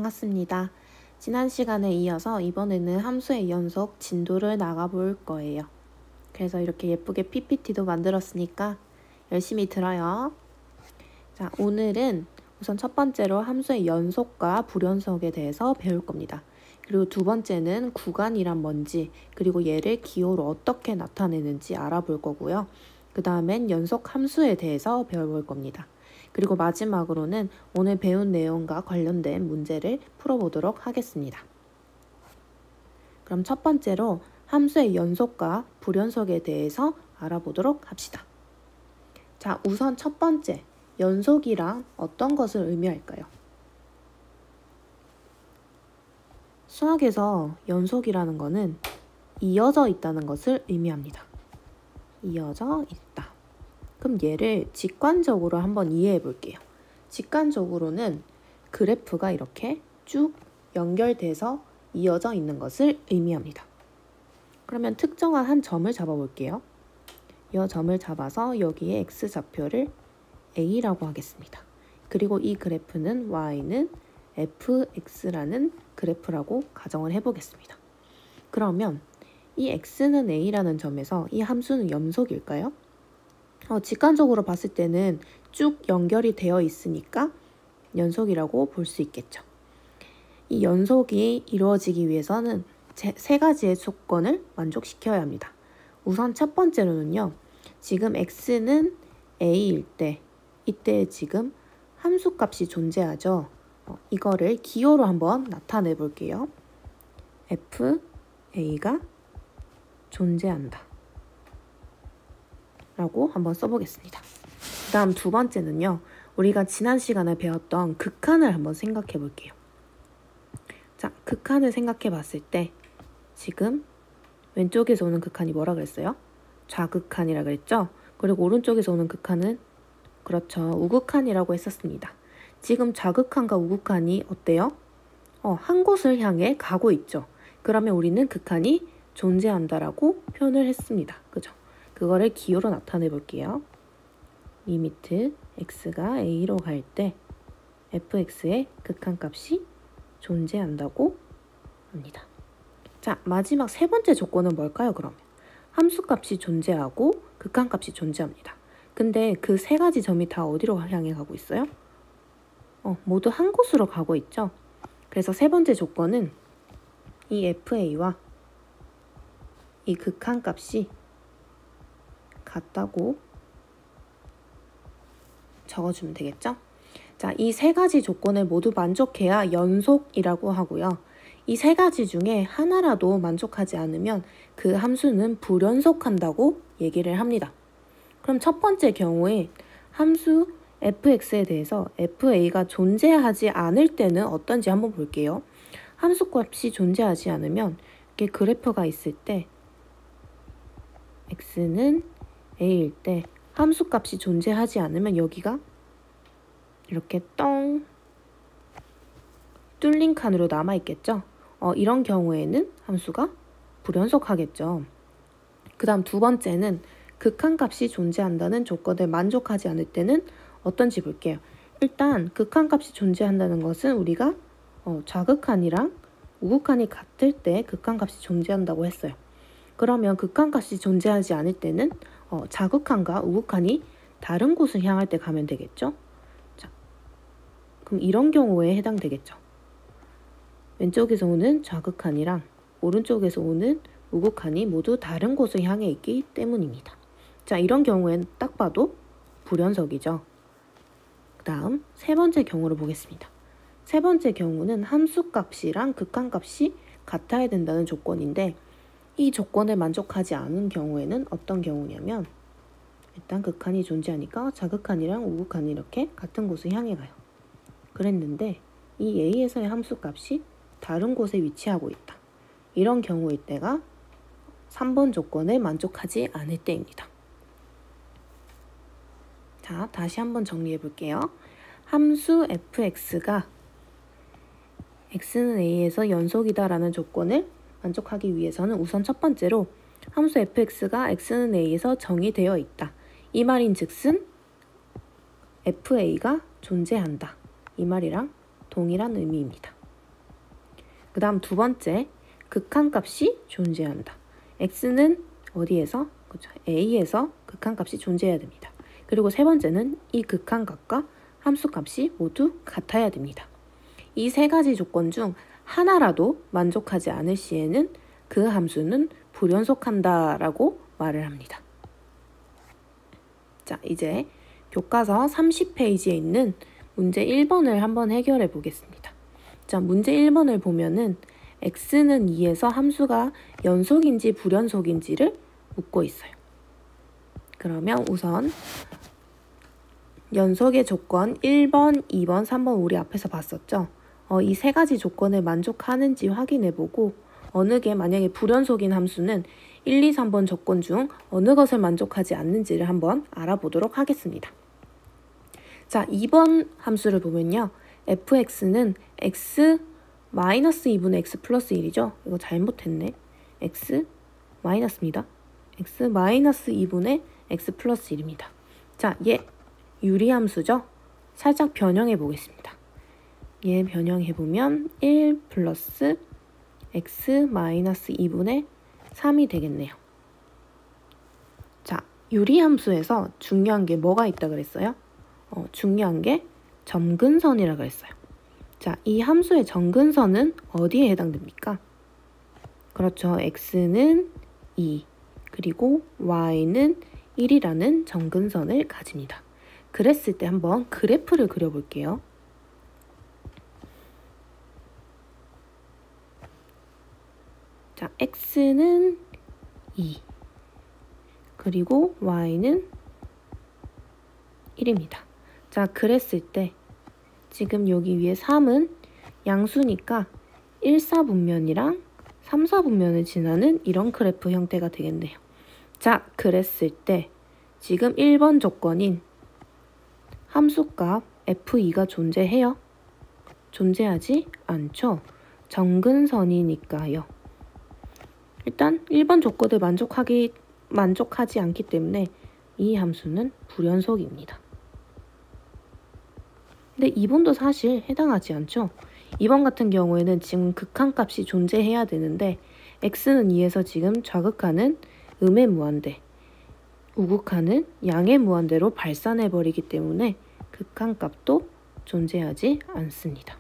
반갑습니다. 지난 시간에 이어서 이번에는 함수의 연속 진도를 나가볼 거예요. 그래서 이렇게 예쁘게 PPT도 만들었으니까 열심히 들어요. 자, 오늘은 우선 첫 번째로 함수의 연속과 불연속에 대해서 배울 겁니다. 그리고 두 번째는 구간이란 뭔지, 그리고 얘를 기호로 어떻게 나타내는지 알아볼 거고요. 그 다음엔 연속 함수에 대해서 배워볼 겁니다. 그리고 마지막으로는 오늘 배운 내용과 관련된 문제를 풀어보도록 하겠습니다. 그럼 첫 번째로 함수의 연속과 불연속에 대해서 알아보도록 합시다. 자, 우선 첫 번째, 연속이란 어떤 것을 의미할까요? 수학에서 연속이라는 것은 이어져 있다는 것을 의미합니다. 이어져 있다. 그럼 얘를 직관적으로 한번 이해해 볼게요. 직관적으로는 그래프가 이렇게 쭉 연결돼서 이어져 있는 것을 의미합니다. 그러면 특정한 한 점을 잡아 볼게요. 이 점을 잡아서 여기에 x좌표를 a라고 하겠습니다. 그리고 이 그래프는 y는 fx라는 그래프라고 가정을 해보겠습니다. 그러면 이 x는 a라는 점에서 이 함수는 연속일까요? 직관적으로 봤을 때는 쭉 연결이 되어 있으니까 연속이라고 볼 수 있겠죠. 이 연속이 이루어지기 위해서는 세 가지의 조건을 만족시켜야 합니다. 우선 첫 번째로는요. 지금 x는 a일 때, 이때 지금 함수값이 존재하죠. 이거를 기호로 한번 나타내 볼게요. fa가 존재한다 라고 한번 써보겠습니다. 그 다음 두 번째는요. 우리가 지난 시간에 배웠던 극한을 한번 생각해 볼게요. 자, 극한을 생각해 봤을 때 지금 왼쪽에서 오는 극한이 뭐라 그랬어요? 좌극한이라 그랬죠? 그리고 오른쪽에서 오는 극한은 그렇죠. 우극한이라고 했었습니다. 지금 좌극한과 우극한이 어때요? 한 곳을 향해 가고 있죠. 그러면 우리는 극한이 존재한다라고 표현을 했습니다. 그죠? 그거를 기호로 나타내 볼게요. 리미트 x가 a로 갈 때 fx의 극한값이 존재한다고 합니다. 자, 마지막 세 번째 조건은 뭘까요, 그러면? 함수값이 존재하고 극한값이 존재합니다. 근데 그 세 가지 점이 다 어디로 향해 가고 있어요? 모두 한 곳으로 가고 있죠. 그래서 세 번째 조건은 이 fa와 이 극한값이 같다고 적어주면 되겠죠? 자, 이 세 가지 조건을 모두 만족해야 연속이라고 하고요. 이 세 가지 중에 하나라도 만족하지 않으면 그 함수는 불연속한다고 얘기를 합니다. 그럼 첫 번째 경우에 함수 fx에 대해서 fa가 존재하지 않을 때는 어떤지 한번 볼게요. 함수값이 존재하지 않으면 이렇게 그래프가 있을 때 x는 a일 때 함수값이 존재하지 않으면 여기가 이렇게 똥 뚫린 칸으로 남아있겠죠. 이런 경우에는 함수가 불연속하겠죠. 그 다음 두 번째는 극한값이 존재한다는 조건을 만족하지 않을 때는 어떤지 볼게요. 일단 극한값이 존재한다는 것은 우리가 좌극한이랑 우극한이 같을 때 극한값이 존재한다고 했어요. 그러면 극한값이 존재하지 않을 때는 좌극한과 우극한이 다른 곳을 향할 때 가면 되겠죠. 자, 그럼 이런 경우에 해당되겠죠. 왼쪽에서 오는 좌극한이랑 오른쪽에서 오는 우극한이 모두 다른 곳을 향해 있기 때문입니다. 자, 이런 경우에는 딱 봐도 불연속이죠. 그 다음 세 번째 경우를 보겠습니다. 세 번째 경우는 함수값이랑 극한값이 같아야 된다는 조건인데 이 조건을 만족하지 않은 경우에는 어떤 경우냐면 일단 극한이 존재하니까 좌극한이랑 우극한이 이렇게 같은 곳을 향해 가요. 그랬는데 이 a에서의 함수값이 다른 곳에 위치하고 있다. 이런 경우일 때가 3번 조건을 만족하지 않을 때입니다. 자, 다시 한번 정리해 볼게요. 함수 fx가 x는 a에서 연속이다 라는 조건을 만족하기 위해서는 우선 첫 번째로 함수 fx가 x는 a에서 정의되어 있다. 이 말인 즉슨 fa가 존재한다. 이 말이랑 동일한 의미입니다. 그 다음 두 번째, 극한값이 존재한다. x는 어디에서? 그렇죠. a에서 극한값이 존재해야 됩니다. 그리고 세 번째는 이 극한값과 함수값이 모두 같아야 됩니다. 이 세 가지 조건 중 하나라도 만족하지 않을 시에는 그 함수는 불연속한다라고 말을 합니다. 자, 이제 교과서 30페이지에 있는 문제 1번을 한번 해결해 보겠습니다. 자, 문제 1번을 보면은 x는 2에서 함수가 연속인지 불연속인지를 묻고 있어요. 그러면 우선 연속의 조건 1번, 2번, 3번 우리 앞에서 봤었죠? 이 세 가지 조건을 만족하는지 확인해보고 어느 게 만약에 불연속인 함수는 1, 2, 3번 조건 중 어느 것을 만족하지 않는지를 한번 알아보도록 하겠습니다. 자, 2번 함수를 보면요. fx는 x 마이너스 2분의 x 플러스 1이죠. 이거 잘못했네. x 마이너스입니다. x 마이너스 2분의 x 플러스 1입니다. 자, 얘 유리함수죠. 살짝 변형해 보겠습니다. 얘 변형해 보면 1 플러스 x 마이너스 2분의 3이 되겠네요. 자, 유리함수에서 중요한 게 뭐가 있다 그랬어요? 중요한 게 점근선이라 그랬어요. 자, 이 함수의 점근선은 어디에 해당됩니까? 그렇죠. x는 2, 그리고 y는 1이라는 점근선을 가집니다. 그랬을 때 한번 그래프를 그려볼게요. 자, x는 2, 그리고 y는 1입니다. 자, 그랬을 때 지금 여기 위에 3은 양수니까 1, 4분면이랑 3, 4분면을 지나는 이런 그래프 형태가 되겠네요. 자, 그랬을 때 지금 1번 조건인 함수값 f2가 존재해요? 존재하지 않죠? 점근선이니까요. 일단 1번 조건을 만족하지 않기 때문에 이 함수는 불연속입니다. 근데 2번도 사실 해당하지 않죠? 2번 같은 경우에는 지금 극한값이 존재해야 되는데 x는 2에서 지금 좌극하는 음의 무한대, 우극하는 양의 무한대로 발산해버리기 때문에 극한값도 존재하지 않습니다.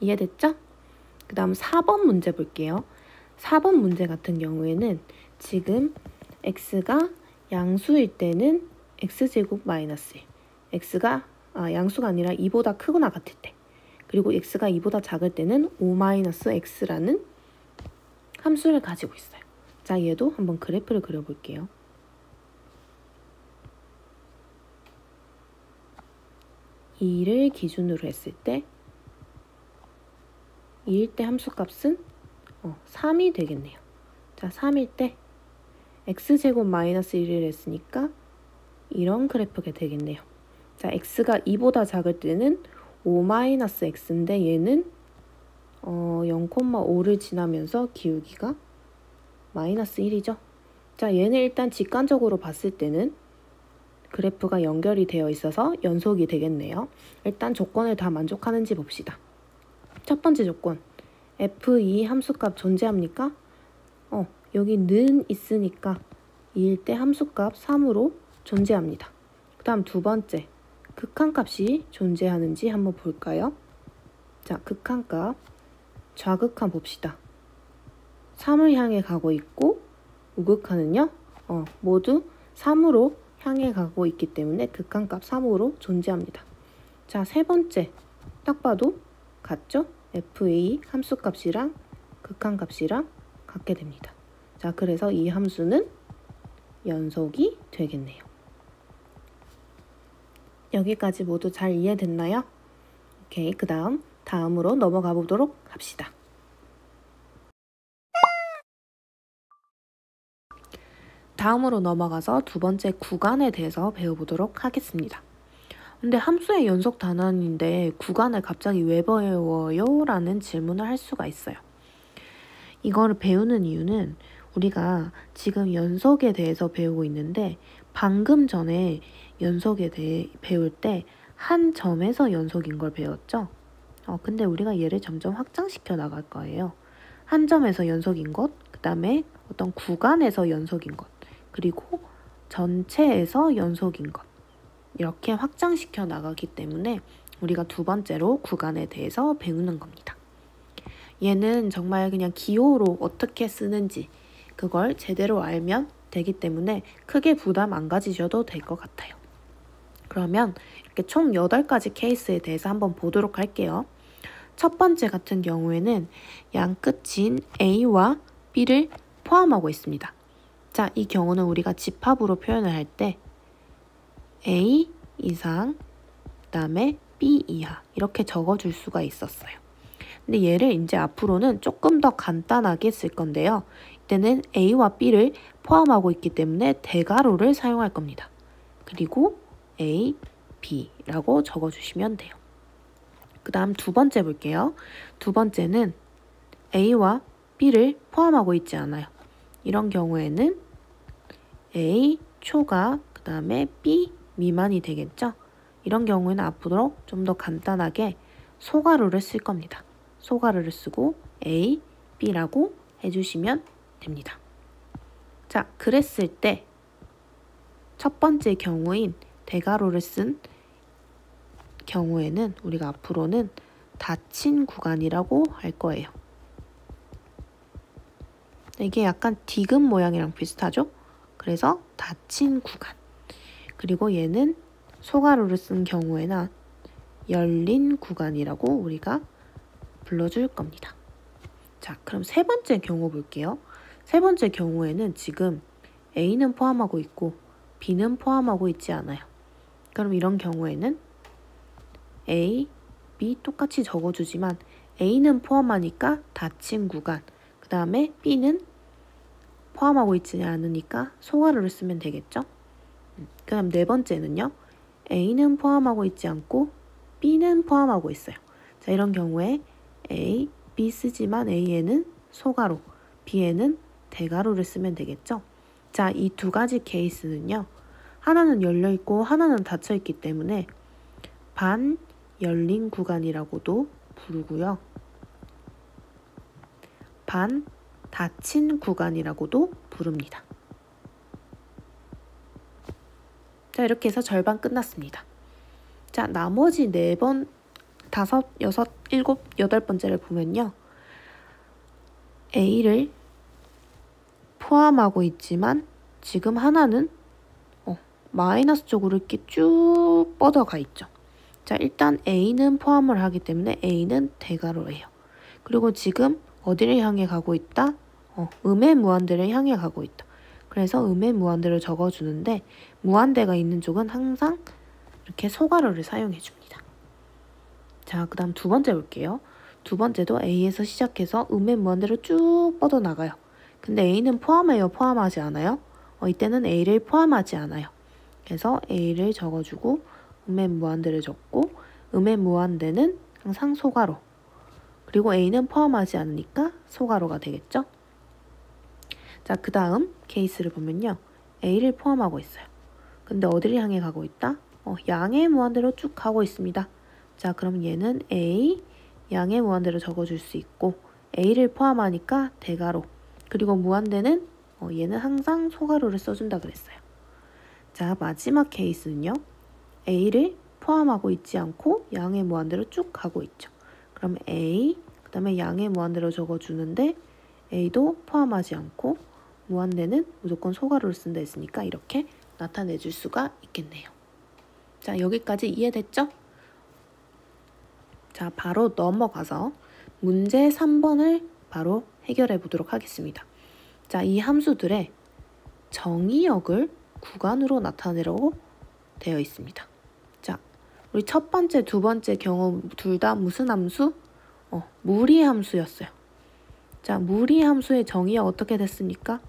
이해됐죠? 그 다음 4번 문제 볼게요. 4번 문제 같은 경우에는 지금 x가 양수일 때는 x제곱 마이너스 1, x가 양수가 아니라 2보다 크거나 같을 때, 그리고 x가 2보다 작을 때는 5-x라는 함수를 가지고 있어요. 자, 얘도 한번 그래프를 그려볼게요. 이를 기준으로 했을 때 2일 때 함수값은 3이 되겠네요. 자, 3일 때 x제곱 마이너스 1을 했으니까 이런 그래프가 되겠네요. 자, x가 2보다 작을 때는 5-x인데 얘는 0,5를 지나면서 기울기가 마이너스 1이죠. 자, 얘는 일단 직관적으로 봤을 때는 그래프가 연결이 되어 있어서 연속이 되겠네요. 일단 조건을 다 만족하는지 봅시다. 첫 번째 조건, f2 함수값 존재합니까? 여기 는 있으니까 2일 때 함수값 3으로 존재합니다. 그 다음 두 번째, 극한값이 존재하는지 한번 볼까요? 자, 극한값 좌극한 봅시다. 3을 향해 가고 있고 우극한은요? 모두 3으로 향해 가고 있기 때문에 극한값 3으로 존재합니다. 자, 세 번째, 딱 봐도 같죠? f2 함수값이랑 극한값이랑 같게 됩니다. 자, 그래서 이 함수는 연속이 되겠네요. 여기까지 모두 잘 이해됐나요? 오케이, 그 다음으로 넘어가 보도록 합시다. 다음으로 넘어가서 두 번째 구간에 대해서 배워보도록 하겠습니다. 근데 함수의 연속 단원인데 구간을 갑자기 왜 배워요? 라는 질문을 할 수가 있어요. 이거를 배우는 이유는 우리가 지금 연속에 대해서 배우고 있는데 방금 전에 연속에 대해 배울 때 한 점에서 연속인 걸 배웠죠? 근데 우리가 얘를 점점 확장시켜 나갈 거예요. 한 점에서 연속인 것, 그 다음에 어떤 구간에서 연속인 것, 그리고 전체에서 연속인 것. 이렇게 확장시켜 나가기 때문에 우리가 두 번째로 구간에 대해서 배우는 겁니다. 얘는 정말 그냥 기호로 어떻게 쓰는지 그걸 제대로 알면 되기 때문에 크게 부담 안 가지셔도 될 것 같아요. 그러면 이렇게 총 8가지 케이스에 대해서 한번 보도록 할게요. 첫 번째 같은 경우에는 양 끝인 A와 B를 포함하고 있습니다. 자, 이 경우는 우리가 집합으로 표현을 할 때 A 이상, 그 다음에 B 이하 이렇게 적어줄 수가 있었어요. 근데 얘를 이제 앞으로는 조금 더 간단하게 쓸 건데요. 이때는 A와 B를 포함하고 있기 때문에 대괄호를 사용할 겁니다. 그리고 A, B라고 적어주시면 돼요. 그 다음 두 번째 볼게요. 두 번째는 A와 B를 포함하고 있지 않아요. 이런 경우에는 A 초과 그 다음에 B 미만이 되겠죠. 이런 경우에는 앞으로 좀 더 간단하게 소괄호를 쓸 겁니다. 소괄호를 쓰고 A, B라고 해주시면 됩니다. 자, 그랬을 때 첫 번째 경우인 대괄호를 쓴 경우에는 우리가 앞으로는 닫힌 구간이라고 할 거예요. 이게 약간 디귿 모양이랑 비슷하죠? 그래서 닫힌 구간. 그리고 얘는 소괄호를 쓴 경우에는 열린 구간이라고 우리가 불러줄 겁니다. 자, 그럼 세 번째 경우 볼게요. 세 번째 경우에는 지금 A는 포함하고 있고 B는 포함하고 있지 않아요. 그럼 이런 경우에는 A, B 똑같이 적어주지만 A는 포함하니까 닫힌 구간, 그 다음에 B는 포함하고 있지 않으니까 소괄호를 쓰면 되겠죠? 그 다음 네 번째는요. A는 포함하고 있지 않고 B는 포함하고 있어요. 자, 이런 경우에 A, B 쓰지만 A에는 소괄호, B에는 대괄호를 쓰면 되겠죠? 자, 이 두 가지 케이스는요. 하나는 열려있고 하나는 닫혀있기 때문에 반 열린 구간이라고도 부르고요. 반 닫힌 구간이라고도 부릅니다. 자, 이렇게 해서 절반 끝났습니다. 자, 나머지 4번, 5, 6, 7, 8번째를 보면요. A를 포함하고 있지만 지금 하나는 마이너스 쪽으로 이렇게 쭉 뻗어가 있죠. 자, 일단 A는 포함을 하기 때문에 A는 대괄호예요. 그리고 지금 어디를 향해 가고 있다? 음의 무한대를 향해 가고 있다. 그래서 음의 무한대를 적어주는데 무한대가 있는 쪽은 항상 이렇게 소괄호를 사용해 줍니다. 자, 그 다음 두 번째 볼게요. 두 번째도 A에서 시작해서 음의 무한대로 쭉 뻗어나가요. 근데 A는 포함해요? 포함하지 않아요? 이때는 A를 포함하지 않아요. 그래서 A를 적어주고 음의 무한대를 적고 음의 무한대는 항상 소괄호. 그리고 A는 포함하지 않으니까 소괄호가 되겠죠? 자, 그 다음 케이스를 보면요. A를 포함하고 있어요. 근데 어디를 향해 가고 있다? 양의 무한대로 쭉 가고 있습니다. 자, 그럼 얘는 A, 양의 무한대로 적어줄 수 있고 A를 포함하니까 대괄호. 그리고 무한대는 얘는 항상 소괄호를 써준다 그랬어요. 자, 마지막 케이스는요. A를 포함하고 있지 않고 양의 무한대로 쭉 가고 있죠. 그럼 A, 그 다음에 양의 무한대로 적어주는데 A도 포함하지 않고 무한대는 무조건 소괄호를 쓴다 했으니까 이렇게 나타내줄 수가 있겠네요. 자, 여기까지 이해됐죠? 자, 바로 넘어가서 문제 3번을 바로 해결해 보도록 하겠습니다. 자, 이 함수들의 정의역을 구간으로 나타내려고 되어 있습니다. 자, 우리 첫 번째, 두 번째 경우 둘 다 무슨 함수? 무리 함수였어요. 자, 무리 함수의 정의역 어떻게 됐습니까?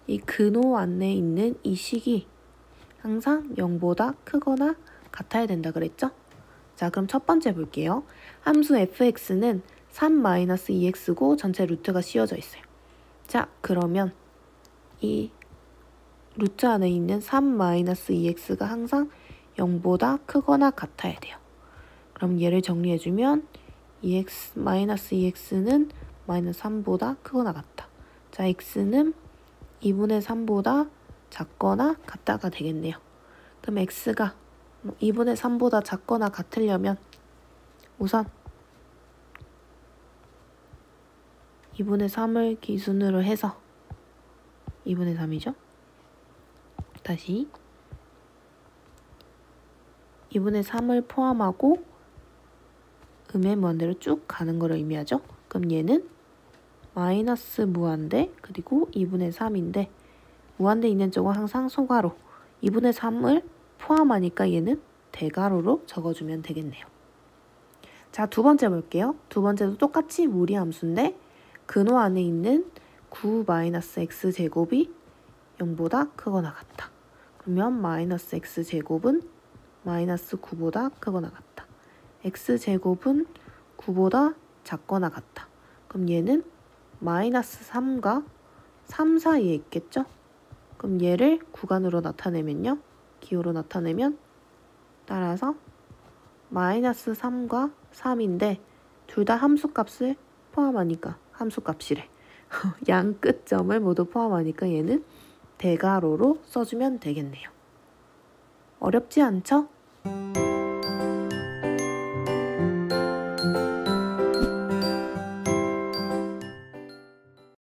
이 근호 안에 있는 이 식이 항상 0보다 크거나 같아야 된다 그랬죠? 자, 그럼 첫 번째 볼게요. 함수 fx는 3-2x고 전체 루트가 씌워져 있어요. 자, 그러면 이 루트 안에 있는 3-2x가 항상 0보다 크거나 같아야 돼요. 그럼 얘를 정리해주면 2x 마이너스 2x는 마이너스 3보다 크거나 같다. 자, x는 2분의 3보다 작거나 같다가 되겠네요. 그럼 x가 2분의 3보다 작거나 같으려면 우선 2분의 3을 기준으로 해서 2분의 3이죠. 다시 2분의 3을 포함하고 음의 무한대로 쭉 가는 거를 의미하죠. 그럼 얘는 마이너스 무한대 그리고 2분의 3인데 무한대 있는 쪽은 항상 소가로 2분의 3을 포함하니까 얘는 대가로로 적어주면 되겠네요. 자, 두 번째 볼게요. 두 번째도 똑같이 무리함수인데 근호 안에 있는 9-x제곱이 0보다 크거나 같다. 그러면 마이너스 x제곱은 마이너스 9보다 크거나 같다. x제곱은 9보다 작거나 같다. 그럼 얘는 마이너스 3과 3 사이에 있겠죠? 그럼 얘를 구간으로 나타내면요. 기호로 나타내면 따라서 마이너스 3과 3인데 둘 다 함수값을 포함하니까 함수값이래. 양 끝점을 모두 포함하니까 얘는 대가로로 써주면 되겠네요. 어렵지 않죠?